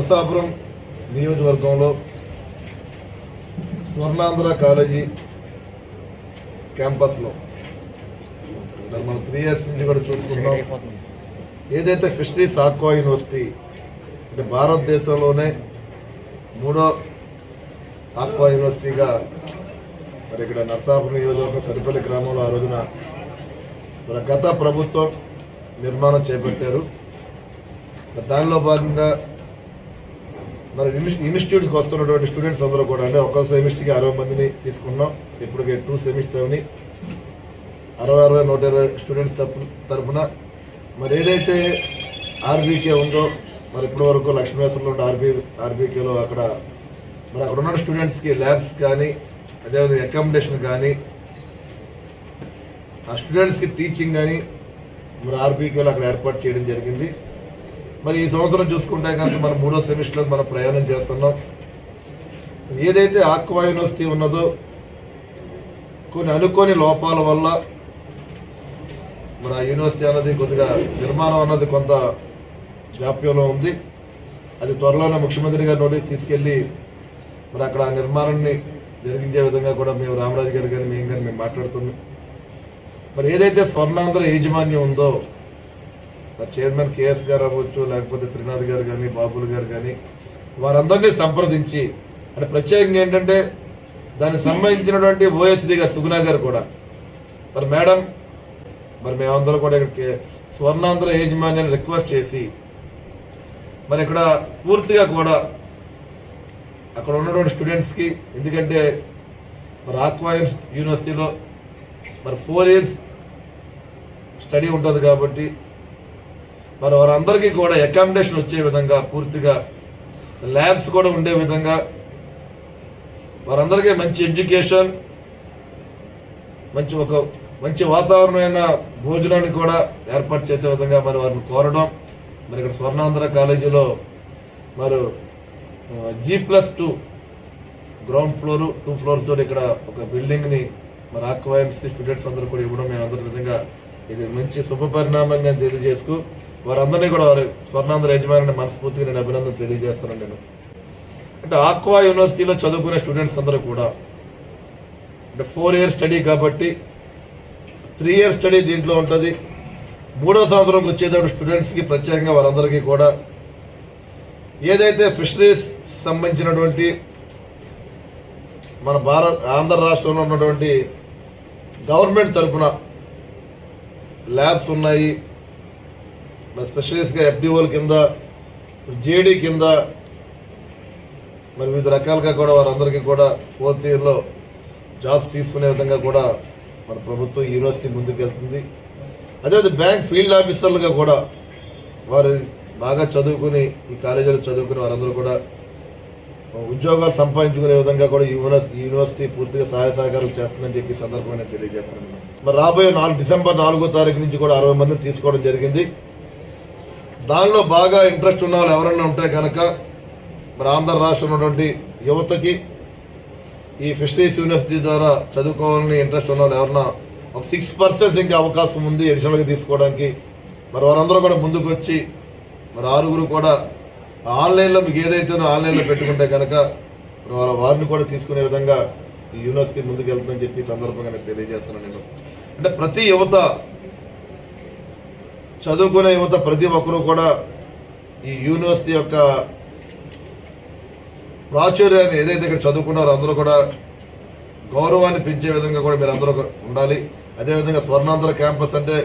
నరసాపురం నియోజకవర్గంలో స్వర్ణాంధ్ర కాలేజీ క్యాంపస్లో మనం 3 years నుంచి కూడా చూసుకుంటాం. ఏదైతే ఫిషరీస్ ఆక్వా యూనివర్సిటీ అంటే భారతదేశంలోనే 3వ ఆక్వా యూనివర్సిటీగా మరి ఇక్కడ నరసాపురం నియోజకవర్గం సరిపల్లి గ్రామంలో ఆ రోజున గత ప్రభుత్వం నిర్మాణం చేపట్టారు. దానిలో భాగంగా మరి ఇన్స్టిట్యూట్కి వస్తున్నటువంటి స్టూడెంట్స్ అందరూ కూడా అంటే ఒక సెమిస్టర్కి 60 మందిని తీసుకున్నాం. ఇప్పటికే 2 సెమిస్టర్ని 120 స్టూడెంట్స్ తరఫున మరి ఏదైతే ఆర్బీకే ఉందో మరి ఇప్పటి వరకు లక్ష్మీశ్వరంలో ఉండే ఆర్బీకేలో అక్కడ ఉన్న స్టూడెంట్స్కి ల్యాబ్స్ కానీ అదేవిధంగా అకామిడేషన్ కానీ ఆ స్టూడెంట్స్కి టీచింగ్ కానీ మరి ఆర్బీకేలో అక్కడ ఏర్పాటు చేయడం జరిగింది. మరి ఈ సంవత్సరం చూసుకుంటే కనుక మనం 3వ సెమిస్టర్లో మనం ప్రయాణం చేస్తున్నాం. ఏదైతే ఆక్వా యూనివర్సిటీ ఉన్నదో కొన్ని అనుకోని లోపాల వల్ల మరి ఆ యూనివర్సిటీ అన్నది కొద్దిగా నిర్మాణం అన్నది కొంత జాప్యంలో ఉంది. అది త్వరలోనే ముఖ్యమంత్రి గారి నోటీస్ తీసుకెళ్లి మరి అక్కడ ఆ నిర్మాణాన్ని జరిగించే విధంగా కూడా మేము రామరాజు గారు కానీ మేము మాట్లాడుతున్నాం. మరి ఏదైతే స్వర్ణాంధ్ర యాజమాన్యం ఉందో మరి చైర్మన్ కేఎస్ గారు అవ్వచ్చు లేకపోతే త్రినాథ్ గారు కానీ బాబులు గారు కానీ వారందరినీ సంప్రదించి అంటే ప్రత్యేకంగా ఏంటంటే దానికి సంబంధించినటువంటి ఓఎస్డీ గారు సుగుణా గారు కూడా మరి మేడం మరి మేమందరం కూడా ఇక్కడికి స్వర్ణాంధ్ర యాజమాన్యాన్ని రిక్వెస్ట్ చేసి మరి ఇక్కడ పూర్తిగా కూడా అక్కడ ఉన్నటువంటి స్టూడెంట్స్కి ఎందుకంటే మరి ఆక్వా యూనివర్సిటీలో మరి 4 years స్టడీ ఉంటుంది కాబట్టి మరి వారందరికీ కూడా అకామిడేషన్ వచ్చే విధంగా పూర్తిగా ల్యాబ్స్ కూడా ఉండే విధంగా వారందరికీ మంచి ఎడ్యుకేషన్ మంచి వాతావరణమైన భోజనాన్ని కూడా ఏర్పాటు చేసే విధంగా మరి వారిని కోరడం. మరి ఇక్కడ స్వర్ణాంధ్ర కాలేజీలో మరి G+2 గ్రౌండ్ ఫ్లోర్ 2 floors తోటి ఇక్కడ ఒక బిల్డింగ్ని మరి ఆక్వా యూనివర్సిటీ స్టూడెంట్స్ అందరూ కూడా ఇవ్వడం మేమందరి విధంగా ఇది మంచి శుభ పరిణామంగా తెలియజేస్తూ వారందరినీ కూడా వారి స్వర్ణాంధ్ర యజమాని మనస్ఫూర్తిగా నేను అభినందన తెలియజేస్తున్నాను. నేను అంటే ఆక్వా యూనివర్సిటీలో చదువుకునే స్టూడెంట్స్ అందరూ కూడా అంటే 4 years స్టడీ కాబట్టి 3 years స్టడీ దీంట్లో ఉంటుంది. 3వ సంవత్సరంకి వచ్చేటప్పుడు స్టూడెంట్స్కి ప్రత్యేకంగా వారందరికీ కూడా ఏదైతే ఫిషరీస్ సంబంధించినటువంటి మన ఆంధ్ర రాష్ట్రంలో ఉన్నటువంటి గవర్నమెంట్ తరఫున ల్యాబ్స్ ఉన్నాయి. స్పెషలిస్ట్గా FDOల కింద JD కింద మరి వివిధ రకాలుగా కూడా వారందరికీ కూడా 4th yearలో జాబ్స్ తీసుకునే విధంగా కూడా మన ప్రభుత్వం యూనివర్సిటీ ముందుకెళ్తుంది. అదేవిధంగా బ్యాంక్ ఫీల్డ్ ఆఫీసర్లుగా కూడా వారు బాగా చదువుకుని ఈ కాలేజీలో చదువుకుని వారందరూ కూడా ఉద్యోగాలు సంపాదించుకునే విధంగా కూడా యూనివర్సిటీ పూర్తిగా సహాయ సహకారాలు చేస్తుందని చెప్పి సందర్భంగా తెలియజేస్తున్నాను. మరి రాబోయే December 4వ తారీఖు నుంచి కూడా 60 మందిని తీసుకోవడం జరిగింది. దానిలో బాగా ఇంట్రెస్ట్ ఉన్న వాళ్ళు ఎవరైనా ఉంటే కనుక మరి ఆంధ్ర రాష్ట్రంలో ఉన్నటువంటి యువతకి ఈ ఫిషరీస్ యూనివర్సిటీ ద్వారా చదువుకోవాలని ఇంట్రెస్ట్ ఉన్న వాళ్ళు ఎవరన్నా ఒక 6% ఇంకా అవకాశం ఉంది అడిషనల్గా తీసుకోవడానికి. మరి వారందరూ కూడా ముందుకు వచ్చి మరి 6 కూడా ఆన్లైన్లో మీకు ఏదైతే ఆన్లైన్లో పెట్టుకుంటే కనుక వారిని కూడా తీసుకునే విధంగా ఈ యూనివర్సిటీ ముందుకు వెళ్తుందని చెప్పి సందర్భంగా నేను తెలియజేస్తున్నాను. నేను అంటే ప్రతి యువత చదువుకునే యువత ప్రతి ఒక్కరూ కూడా ఈ యూనివర్సిటీ యొక్క ప్రాచుర్యాన్ని ఏదైతే ఇక్కడ చదువుకున్నారో అందరూ కూడా గౌరవాన్ని పెంచే విధంగా కూడా మీరు అందరూ ఉండాలి. అదేవిధంగా స్వర్ణాంధ్ర క్యాంపస్ అంటే